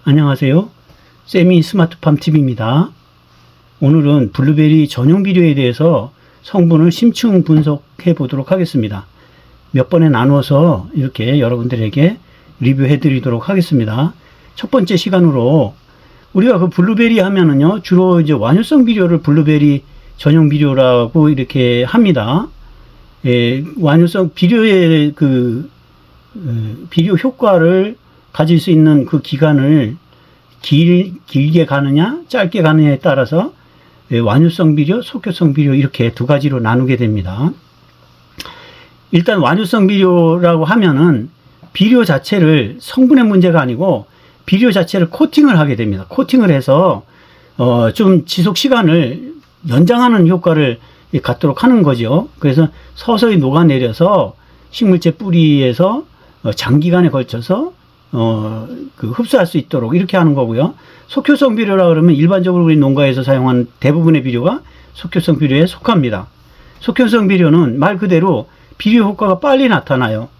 안녕하세요. 세미 스마트팜 TV입니다. 오늘은 블루베리 전용 비료에 대해서 성분을 심층 분석해 보도록 하겠습니다. 몇 번에 나누어서 이렇게 여러분들에게 리뷰해 드리도록 하겠습니다. 첫 번째 시간으로 우리가 그 블루베리 하면은요, 주로 이제 완효성 비료를 블루베리 전용 비료라고 이렇게 합니다. 완효성 비료의 비료 효과를 가질 수 있는 그 기간을 길게 가느냐 짧게 가느냐에 따라서 완효성 비료, 속효성 비료 이렇게 두 가지로 나누게 됩니다. 일단 완효성 비료라고 하면은 비료 자체를 성분의 문제가 아니고 비료 자체를 코팅을 하게 됩니다. 코팅을 해서 좀 지속 시간을 연장하는 효과를 갖도록 하는 거죠. 그래서 서서히 녹아내려서 식물체 뿌리에서 장기간에 걸쳐서 흡수할 수 있도록 이렇게 하는 거고요. 속효성 비료라 그러면 일반적으로 우리 농가에서 사용하는 대부분의 비료가 속효성 비료에 속합니다. 속효성 비료는 말 그대로 비료 효과가 빨리 나타나요.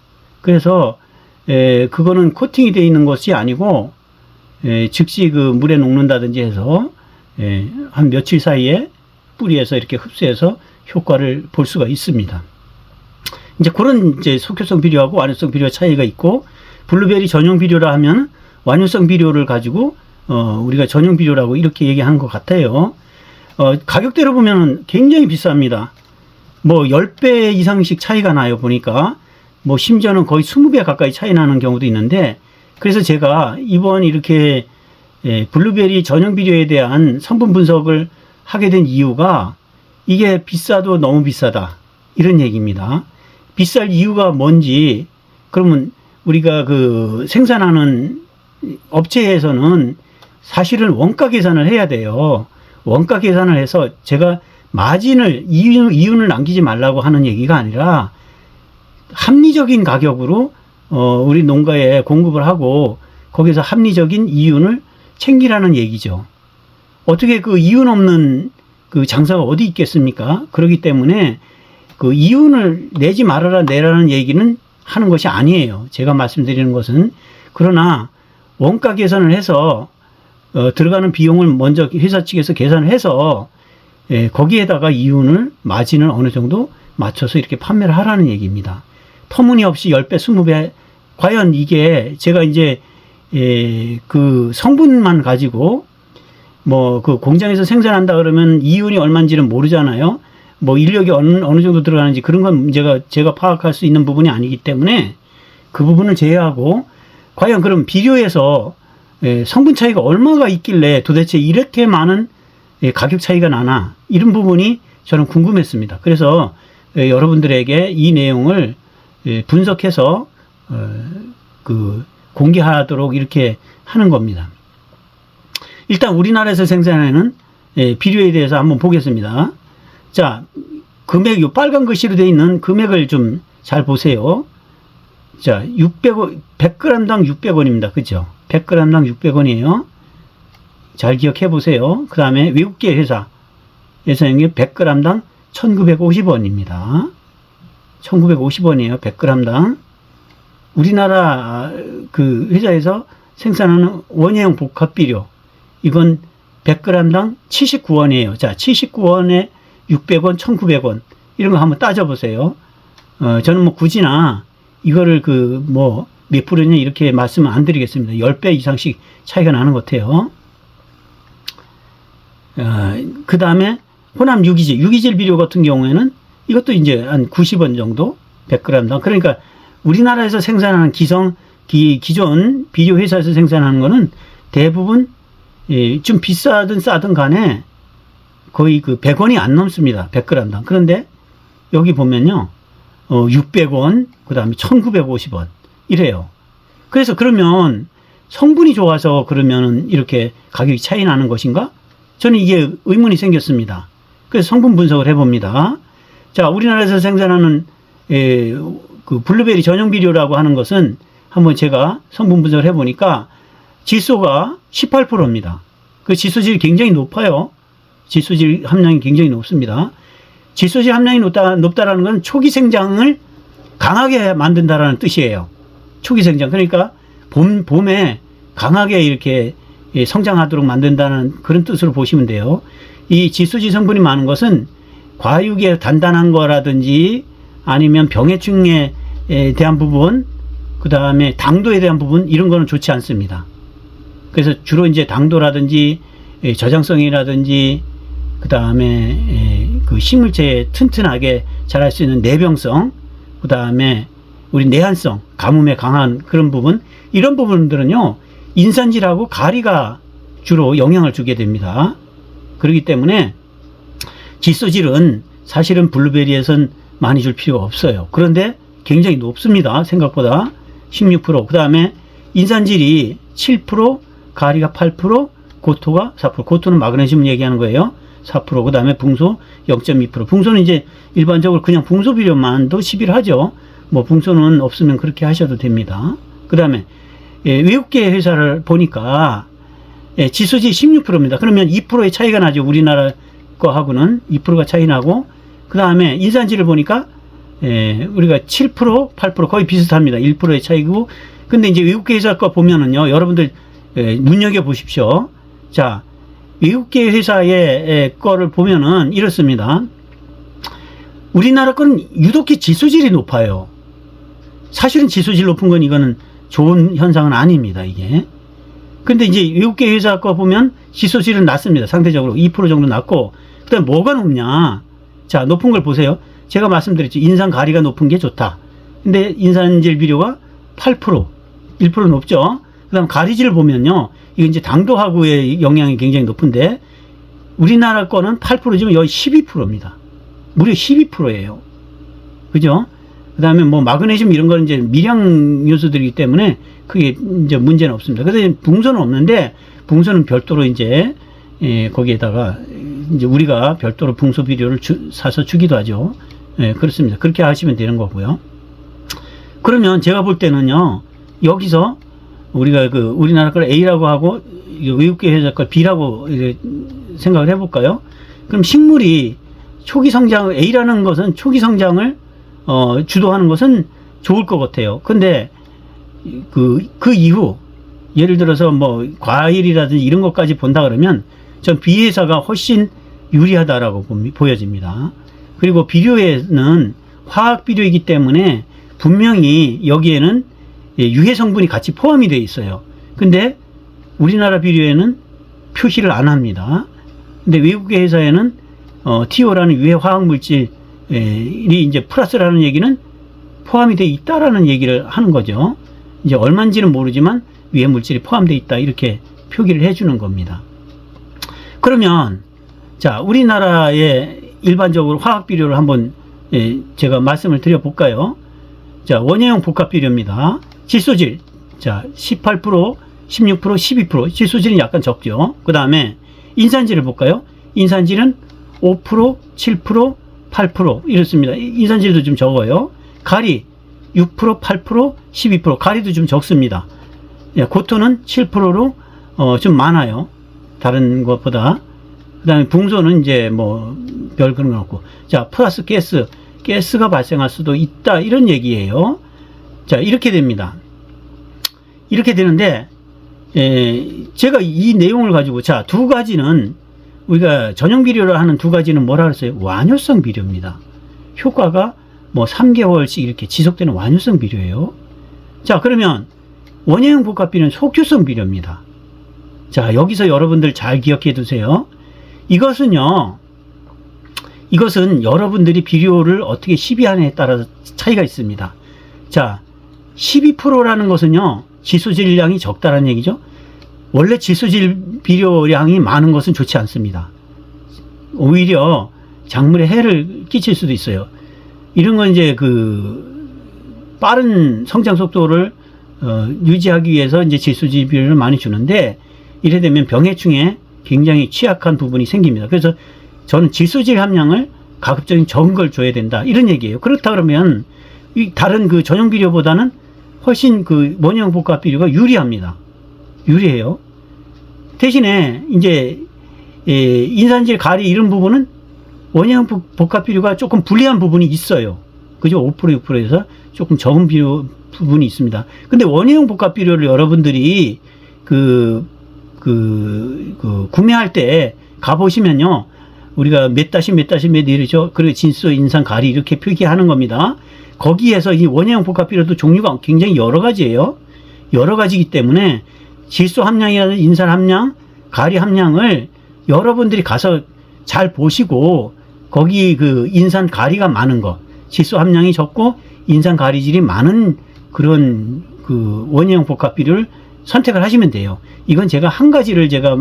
그래서 그거는 코팅이 되어 있는 것이 아니고 즉시 그 물에 녹는다든지 해서 한 며칠 사이에 뿌리에서 이렇게 흡수해서 효과를 볼 수가 있습니다. 이제 그런 속효성 비료하고 완효성 비료 차이가 있고, 블루베리 전용 비료라 하면 완효성 비료를 가지고 우리가 전용 비료라고 이렇게 얘기하는 것 같아요. 가격대로 보면 굉장히 비쌉니다. 뭐 10배 이상씩 차이가 나요. 보니까 뭐 심지어는 거의 20배 가까이 차이 나는 경우도 있는데, 그래서 제가 이번 이렇게 블루베리 전용 비료에 대한 성분 분석을 하게 된 이유가 이게 비싸도 너무 비싸다 이런 얘기입니다. 비쌀 이유가 뭔지, 그러면 우리가 그 생산하는 업체에서는 사실은 원가 계산을 해야 돼요. 원가 계산을 해서 제가 마진을, 이윤을 남기지 말라고 하는 얘기가 아니라 합리적인 가격으로 우리 농가에 공급을 하고 거기서 합리적인 이윤을 챙기라는 얘기죠. 어떻게 그 이윤 없는 그 장사가 어디 있겠습니까? 그렇기 때문에 그 이윤을 내지 말아라 내라는 얘기는 하는 것이 아니에요. 제가 말씀드리는 것은. 그러나 원가 계산을 해서 들어가는 비용을 먼저 회사 측에서 계산을 해서 거기에다가 이윤을, 마진을 어느 정도 맞춰서 이렇게 판매를 하라는 얘기입니다. 터무니없이 10배, 20배, 과연 이게 제가 이제 그 성분만 가지고 뭐 그 공장에서 생산한다 그러면 이윤이 얼마인지는 모르잖아요. 뭐 인력이 어느 정도 들어가는지 그런 건 제가 파악할 수 있는 부분이 아니기 때문에 그 부분을 제외하고, 과연 그럼 비료에서 성분 차이가 얼마가 있길래 도대체 이렇게 많은 가격 차이가 나나, 이런 부분이 저는 궁금했습니다. 그래서 여러분들에게 이 내용을 분석해서 공개하도록 이렇게 하는 겁니다. 일단 우리나라에서 생산하는 비료에 대해서 한번 보겠습니다. 자, 금액, 요 빨간 글씨로 되어 있는 금액을 좀 잘 보세요. 자, 600원, 100g당 600원입니다. 그죠? 100g당 600원이에요. 잘 기억해 보세요. 그 다음에 외국계 회사에서 이게 100g당 1950원입니다. 1950원이에요. 100g당. 우리나라 그 회사에서 생산하는 원예용 복합비료, 이건 100g당 79원이에요. 자, 79원에 600원, 1900원. 이런 거 한번 따져보세요. 저는 뭐 굳이나 이거를 몇 프로냐 이렇게 말씀은 안 드리겠습니다. 10배 이상씩 차이가 나는 것 같아요. 그 다음에 혼합 유기질 비료 같은 경우에는 이것도 이제 한 90원 정도 100g당. 그러니까 우리나라에서 생산하는 기존 비료 회사에서 생산하는 거는 대부분 좀 비싸든 싸든 간에 거의 그 100원이 안 넘습니다. 100g당. 그런데 여기 보면요, 600원, 그 다음에 1950원 이래요. 그래서 그러면 성분이 좋아서 그러면 이렇게 가격이 차이 나는 것인가? 저는 이게 의문이 생겼습니다. 그래서 성분 분석을 해봅니다. 자, 우리나라에서 생산하는 그 블루베리 전용 비료라고 하는 것은 한번 제가 성분 분석을 해보니까 질소가 18%입니다. 그 질소질이 굉장히 높아요. 질소질 함량이 굉장히 높습니다. 질소질 함량이 높다라는 건 초기 생장을 강하게 만든다라는 뜻이에요. 초기 생장. 그러니까 봄에 강하게 이렇게 성장하도록 만든다는 그런 뜻으로 보시면 돼요. 이 지수지 성분이 많은 것은 과육에 단단한 거라든지 아니면 병해충에 대한 부분, 그 다음에 당도에 대한 부분, 이런 거는 좋지 않습니다. 그래서 주로 이제 당도라든지 저장성이라든지 그 다음에 그 식물체에 튼튼하게 자랄 수 있는 내병성, 그 다음에 우리 내한성, 가뭄에 강한 그런 부분, 이런 부분들은요 인산질하고 가리가 주로 영향을 주게 됩니다. 그렇기 때문에 질소질은 사실은 블루베리에선 많이 줄 필요가 없어요. 그런데 굉장히 높습니다. 생각보다 16%. 그 다음에 인산질이 7%, 가리가 8%, 고토가 4%. 고토는 마그네슘 얘기하는 거예요. 4%. 그 다음에 붕소 0.2%. 붕소는 이제 일반적으로 그냥 붕소 비료만도 시비를 하죠. 뭐 붕소는 없으면 그렇게 하셔도 됩니다. 그 다음에 외국계 회사를 보니까 지수지 16%입니다. 그러면 2%의 차이가 나죠. 우리나라 거하고는 2%가 차이 나고, 그 다음에 인산질을 보니까 우리가 7%, 8% 거의 비슷합니다. 1%의 차이고. 근데 이제 외국계 회사 거 보면은요, 여러분들 눈여겨 보십시오. 자, 외국계 회사의 거를 보면은 이렇습니다. 우리나라 거는 유독히 지수질이 높아요. 사실은 지수질 높은 건 이거는 좋은 현상은 아닙니다, 이게. 근데 이제 외국계 회사 거 보면 지수질은 낮습니다. 상대적으로 2% 정도 낮고, 그 다음에 뭐가 높냐. 자, 높은 걸 보세요. 제가 말씀드렸죠. 인산 가리가 높은 게 좋다. 근데 인산질 비료가 8%, 1% 높죠. 그 다음 가리질을 보면요. 이거 이제 당도하고의 영향이 굉장히 높은데, 우리나라 거는 8%지만 여기 12%입니다. 무려 12%예요. 그죠? 그 다음에 뭐 마그네슘 이런 거는 이제 미량 요소들이기 때문에 그게 이제 문제는 없습니다. 그래서 붕소는 없는데, 붕소는 별도로 이제 거기에다가 이제 우리가 별도로 붕소 비료를 사서 주기도 하죠. 그렇습니다. 그렇게 하시면 되는 거고요. 그러면 제가 볼 때는요, 여기서 우리가 그 우리나라 걸 A라고 하고 외국계 회사 걸 B라고 생각을 해볼까요? 그럼 식물이 초기 성장, A라는 것은 초기 성장을 주도하는 것은 좋을 것 같아요. 근데 그 이후 예를 들어서 뭐 과일이라든지 이런 것까지 본다 그러면 전 B 회사가 훨씬 유리하다라고 보여집니다. 그리고 비료에는 화학 비료이기 때문에 분명히 여기에는 유해 성분이 같이 포함이 되어 있어요. 근데 우리나라 비료에는 표시를 안 합니다. 근데 외국의 회사에는 TO라는 유해 화학 물질이 이제 플러스라는 얘기는 포함이 되어 있다라는 얘기를 하는 거죠. 이제 얼마인지는 모르지만 유해 물질이 포함되어 있다, 이렇게 표기를 해주는 겁니다. 그러면 자, 우리나라의 일반적으로 화학 비료를 한번 제가 말씀을 드려볼까요? 자, 원예용 복합 비료입니다. 질소질, 자, 18%, 16%, 12%, 질소질은 약간 적죠. 그 다음에 인산질을 볼까요? 인산질은 5%, 7%, 8% 이렇습니다. 인산질도 좀 적어요. 가리 6%, 8%, 12%, 가리도 좀 적습니다. 고토는 7%로 좀 많아요. 다른 것보다. 그 다음에 붕소는 이제 뭐 별 그런 건 없고. 자, 플러스 가스가 발생할 수도 있다, 이런 얘기예요. 자, 이렇게 됩니다. 이렇게 되는데 제가 이 내용을 가지고, 자, 두 가지는 우리가 전용 비료를 하는 두 가지는 뭐라 그랬어요? 완효성 비료입니다. 효과가 뭐 3개월씩 이렇게 지속되는 완효성 비료예요. 자, 그러면 원예용 복합 비료는 속효성 비료입니다. 자, 여기서 여러분들 잘 기억해 두세요. 이것은 여러분들이 비료를 어떻게 시비하느냐에 따라서 차이가 있습니다. 자, 12%라는 것은요, 질소질량이 적다라는 얘기죠. 원래 질소질 비료량이 많은 것은 좋지 않습니다. 오히려 작물에 해를 끼칠 수도 있어요. 이런 건 이제 빠른 성장 속도를 유지하기 위해서 이제 질소질 비료를 많이 주는데, 이래 되면 병해충에 굉장히 취약한 부분이 생깁니다. 그래서 저는 질소질 함량을 가급적인 적은 걸 줘야 된다, 이런 얘기예요. 그렇다 그러면 이 다른 그 전용 비료보다는 훨씬 원예용 복합 비료가 유리합니다. 유리해요. 대신에 이제 인산질, 가리 이런 부분은 원예용 복합 비료가 조금 불리한 부분이 있어요. 그죠? 5%, 6%에서 조금 적은 비료 부분이 있습니다. 근데 원예용 복합 비료를 여러분들이 구매할 때 가보시면요. 우리가 몇 다시 몇 이러죠. 그리고 질소, 인산, 가리 이렇게 표기하는 겁니다. 거기에서 이 원예형 복합비료도 종류가 굉장히 여러 가지예요. 여러 가지이기 때문에 질소 함량이라든지 인산 함량, 가리 함량을 여러분들이 가서 잘 보시고 거기 그 인산, 가리가 많은 거, 질소 함량이 적고 인산, 가리질이 많은 그런 그 원예형 복합비료를 선택을 하시면 돼요. 이건 제가 한 가지를 제가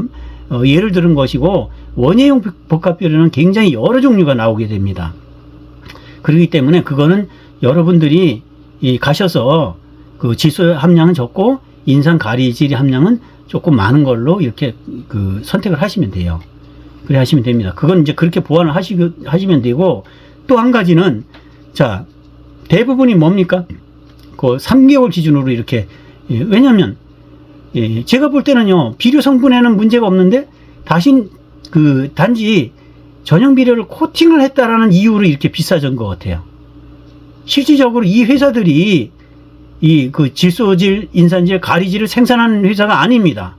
예를 들은 것이고, 원예형 복합비료는 굉장히 여러 종류가 나오게 됩니다. 그렇기 때문에 그거는 여러분들이 가셔서 그 질소 함량은 적고 인산, 가리질 함량은 조금 많은 걸로 이렇게 그 선택을 하시면 돼요. 그래 하시면 됩니다. 그건 이제 그렇게 보완을 하시면 되고, 또 한 가지는, 자, 대부분이 뭡니까? 그 3개월 기준으로 이렇게, 왜냐면, 제가 볼 때는요, 비료 성분에는 문제가 없는데, 단지 전형 비료를 코팅을 했다라는 이유로 이렇게 비싸진 것 같아요. 실질적으로 이 회사들이 그 질소질, 인산질, 가리질을 생산하는 회사가 아닙니다.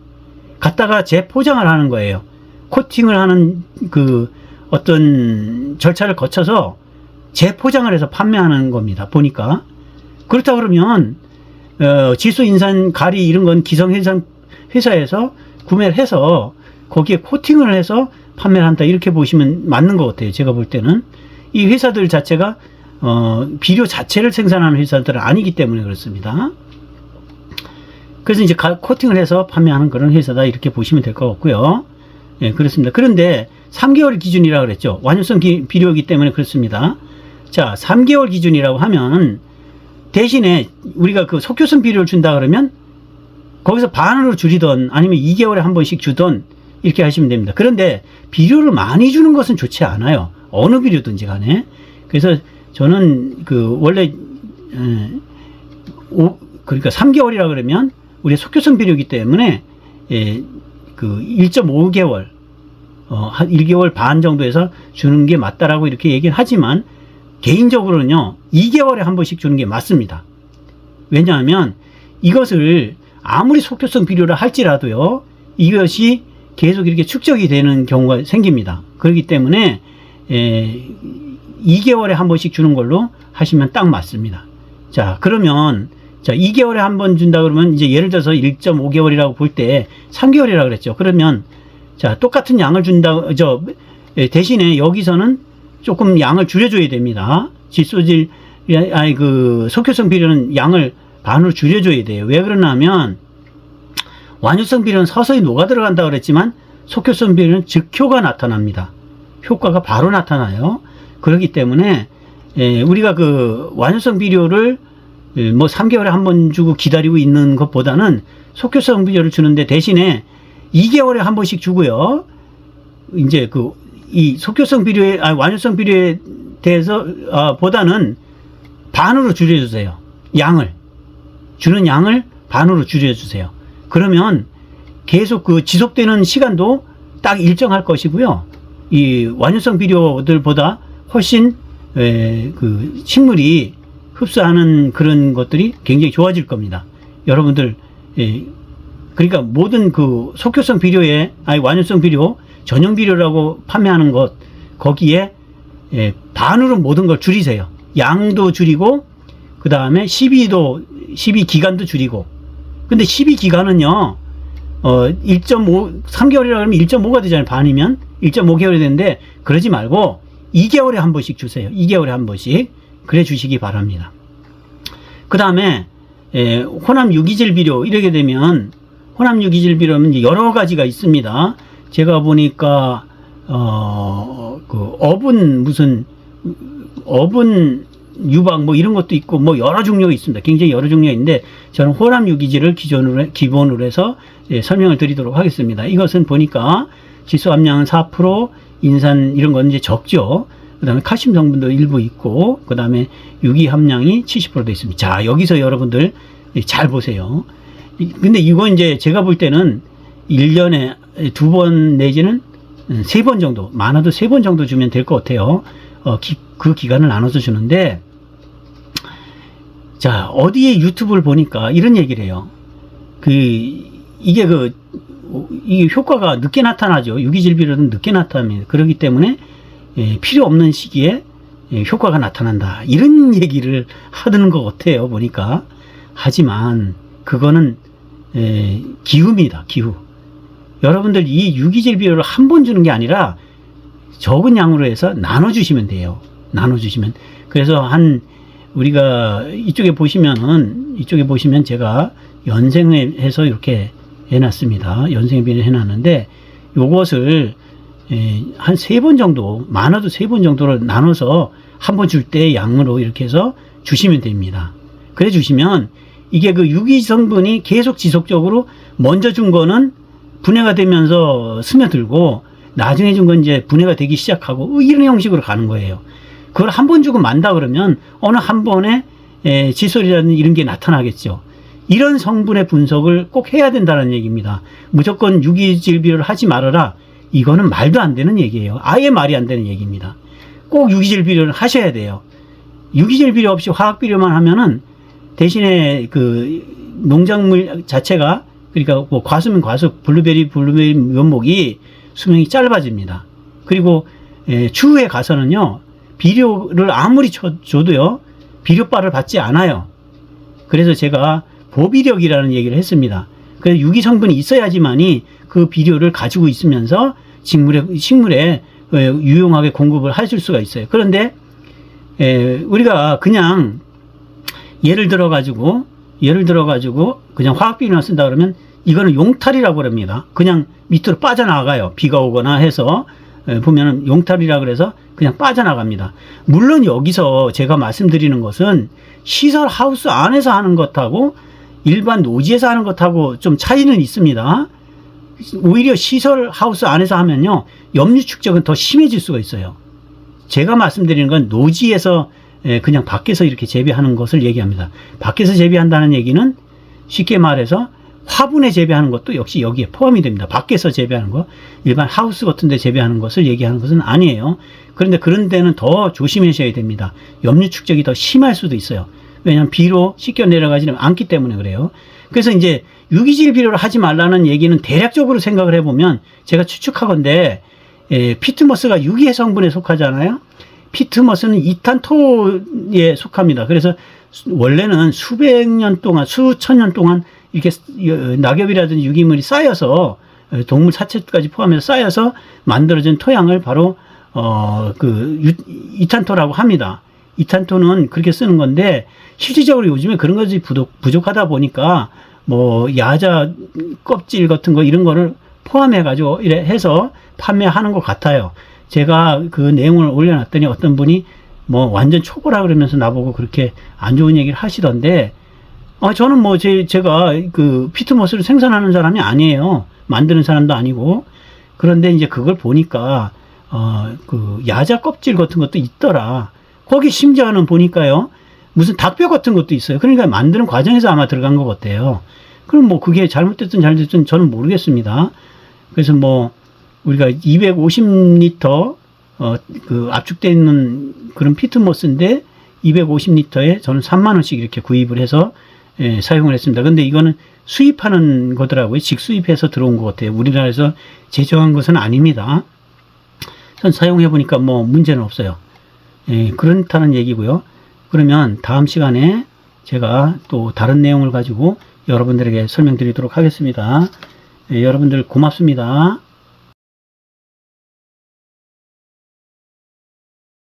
갖다가 재포장을 하는 거예요. 코팅을 하는 그 어떤 절차를 거쳐서 재포장을 해서 판매하는 겁니다. 보니까. 그렇다 그러면 질소, 인산, 가리 이런 건 기성 회사에서 구매를 해서 거기에 코팅을 해서 판매를 한다, 이렇게 보시면 맞는 것 같아요. 제가 볼 때는 이 회사들 자체가 비료 자체를 생산하는 회사들은 아니기 때문에 그렇습니다. 그래서 이제 코팅을 해서 판매하는 그런 회사다, 이렇게 보시면 될 것 같고요. 예, 그렇습니다. 그런데 3개월 기준이라고 그랬죠. 완효성 비료이기 때문에 그렇습니다. 자, 3개월 기준이라고 하면 대신에 우리가 그 속효성 비료를 준다 그러면 거기서 반으로 줄이던 아니면 2개월에 한 번씩 주던 이렇게 하시면 됩니다. 그런데 비료를 많이 주는 것은 좋지 않아요. 어느 비료든지 간에. 그래서 저는 그 원래 그러니까 3개월이라 그러면 우리 속효성 비료이기 때문에 그 1.5개월 한 1개월 반 정도에서 주는 게 맞다라고 이렇게 얘기를 하지만, 개인적으로는요 2개월에 한 번씩 주는 게 맞습니다. 왜냐하면 이것을 아무리 속효성 비료를 할지라도요, 이것이 계속 이렇게 축적이 되는 경우가 생깁니다. 그렇기 때문에 2개월에 한 번씩 주는 걸로 하시면 딱 맞습니다. 자, 그러면 2개월에 한 번 준다 그러면 이제 예를 들어서 1.5개월이라고 볼 때 3개월이라고 그랬죠. 그러면 자, 똑같은 양을 대신에 여기서는 조금 양을 줄여줘야 됩니다. 질소질, 그 속효성 비료는 양을 반으로 줄여줘야 돼요. 왜 그러냐면 완효성 비료는 서서히 녹아 들어간다 그랬지만 속효성 비료는 즉효가 나타납니다. 효과가 바로 나타나요. 그렇기 때문에 우리가 그 완효성 비료를 뭐 3개월에 한 번 주고 기다리고 있는 것보다는 속효성 비료를 주는데 대신에 2개월에 한 번씩 주고요. 이제 이 속효성 비료에, 완효성 비료에 대해서 보다는 반으로 줄여주세요. 주는 양을 반으로 줄여주세요. 그러면 계속 그 지속되는 시간도 딱 일정할 것이고요. 이 완효성 비료들보다 훨씬 그 식물이 흡수하는 그런 것들이 굉장히 좋아질 겁니다. 여러분들, 그러니까 모든 그 속효성 비료에, 완효성 비료, 전용 비료라고 판매하는 것, 거기에 반으로 모든 걸 줄이세요. 양도 줄이고, 그 다음에 시비 기간도 줄이고. 근데 시비 기간은요, 3개월이라 그러면 1.5가 되잖아요. 반이면 1.5개월이 되는데, 그러지 말고 2개월에 한 번씩 주세요. 2개월에 한 번씩. 그래 주시기 바랍니다. 그 다음에 혼합 유기질 비료, 이렇게 되면 혼합 유기질 비료는 이제 여러 가지가 있습니다. 제가 보니까 그 어분 유박 뭐 이런 것도 있고 뭐 여러 종류가 있습니다. 굉장히 여러 종류가 있는데 저는 혼합 유기질을 기본으로 해서 설명을 드리도록 하겠습니다. 이것은 보니까 질소 함량은 4%, 인산 이런 건 이제 적죠. 그 다음에 칼슘 성분도 일부 있고, 그 다음에 유기 함량이 70% 되어 있습니다. 자, 여기서 여러분들 잘 보세요. 근데 이거 이제 제가 볼 때는 1년에 2번 내지는 3번 정도, 많아도 3번 정도 주면 될 것 같아요. 그 기간을 나눠서 주는데, 자, 어디에 유튜브를 보니까 이런 얘기를 해요. 이게 효과가 늦게 나타나죠. 유기질비료는 늦게 나타납니다. 그렇기 때문에 필요 없는 시기에 효과가 나타난다. 이런 얘기를 하는 것 같아요. 보니까. 하지만 그거는 기후입니다. 기후. 여러분들 이 유기질비료를 한 번 주는 게 아니라 적은 양으로 해서 나눠주시면 돼요. 나눠주시면. 그래서 우리가 이쪽에 보시면 제가 연생해서 이렇게 해놨습니다. 연생비를 해놨는데 요것을 한 3번 정도, 많아도 3번 정도로 나눠서 한 번 줄 때 양으로 이렇게 해서 주시면 됩니다. 그래 주시면 이게 그 유기 성분이 계속 지속적으로 먼저 준 거는 분해가 되면서 스며들고 나중에 준 건 이제 분해가 되기 시작하고 이런 형식으로 가는 거예요. 그걸 한 번 주고 만다 그러면 어느 한 번에 칫솔이라든지 이런 게 나타나겠죠. 이런 성분의 분석을 꼭 해야 된다는 얘기입니다. 무조건 유기질비료를 하지 말아라. 이거는 말도 안 되는 얘기예요. 아예 말이 안 되는 얘기입니다. 꼭 유기질비료를 하셔야 돼요. 유기질비료 없이 화학비료만 하면은 대신에 그 농작물 자체가, 그러니까 뭐 과수면 과수, 블루베리 면목이 수명이 짧아집니다. 그리고 추후에 가서는요, 비료를 아무리 줘도요, 비료빨을 받지 않아요. 그래서 제가 보비력이라는 얘기를 했습니다. 그래서 유기 성분이 있어야지만이 그 비료를 가지고 있으면서 식물에 유용하게 공급을 하실 수가 있어요. 그런데 우리가 그냥 예를 들어 가지고 그냥 화학비료만 쓴다 그러면 이거는 용탈이라고 합니다. 그냥 밑으로 빠져나가요. 비가 오거나 해서 보면은 용탈이라 그래서 그냥 빠져나갑니다. 물론 여기서 제가 말씀드리는 것은 시설 하우스 안에서 하는 것하고 일반 노지에서 하는 것하고 좀 차이는 있습니다. 오히려 시설 하우스 안에서 하면요, 염류 축적은 더 심해질 수가 있어요. 제가 말씀드리는 건 노지에서 그냥 밖에서 이렇게 재배하는 것을 얘기합니다. 밖에서 재배한다는 얘기는 쉽게 말해서 화분에 재배하는 것도 역시 여기에 포함이 됩니다. 밖에서 재배하는 거, 일반 하우스 같은 데 재배하는 것을 얘기하는 것은 아니에요. 그런데 그런 데는 더 조심하셔야 됩니다. 염류 축적이 더 심할 수도 있어요. 왜냐하면 비로 씻겨 내려가지는 않기 때문에 그래요. 그래서 이제 유기질 비료를 하지 말라는 얘기는 대략적으로 생각을 해보면 제가 추측하건대 피트머스가 유기해 성분에 속하잖아요. 피트머스는 이탄토에 속합니다. 그래서 원래는 수백 년 동안, 수천 년 동안 이렇게 낙엽이라든지 유기물이 쌓여서 동물 사체까지 포함해서 쌓여서 만들어진 토양을 바로 이탄토라고 합니다. 이탄토는 그렇게 쓰는 건데 실질적으로 요즘에 그런 것이 부족하다 보니까 뭐 야자 껍질 같은 거 이런 거를 포함해 가지고 이래 해서 판매하는 것 같아요. 제가 그 내용을 올려놨더니 어떤 분이 뭐 완전 초보라 그러면서 나보고 그렇게 안 좋은 얘기를 하시던데, 저는 뭐 제가 그 피트모스를 생산하는 사람이 아니에요. 만드는 사람도 아니고. 그런데 이제 그걸 보니까 그 야자 껍질 같은 것도 있더라. 거기 심지어는 보니까요, 무슨 닭뼈 같은 것도 있어요. 그러니까 만드는 과정에서 아마 들어간 것 같아요. 그럼 뭐 그게 잘못됐든 잘 됐든 저는 모르겠습니다. 그래서 뭐 우리가 250리터 그 압축되어 있는 그런 피트모스인데 250리터에 저는 3만 원씩 이렇게 구입을 해서 사용을 했습니다. 근데 이거는 수입하는 거더라고요. 직수입해서 들어온 것 같아요. 우리나라에서 제조한 것은 아닙니다. 전 사용해 보니까 뭐 문제는 없어요. 그렇다는 얘기고요. 그러면 다음 시간에 제가 또 다른 내용을 가지고 여러분들에게 설명드리도록 하겠습니다. 여러분들 고맙습니다.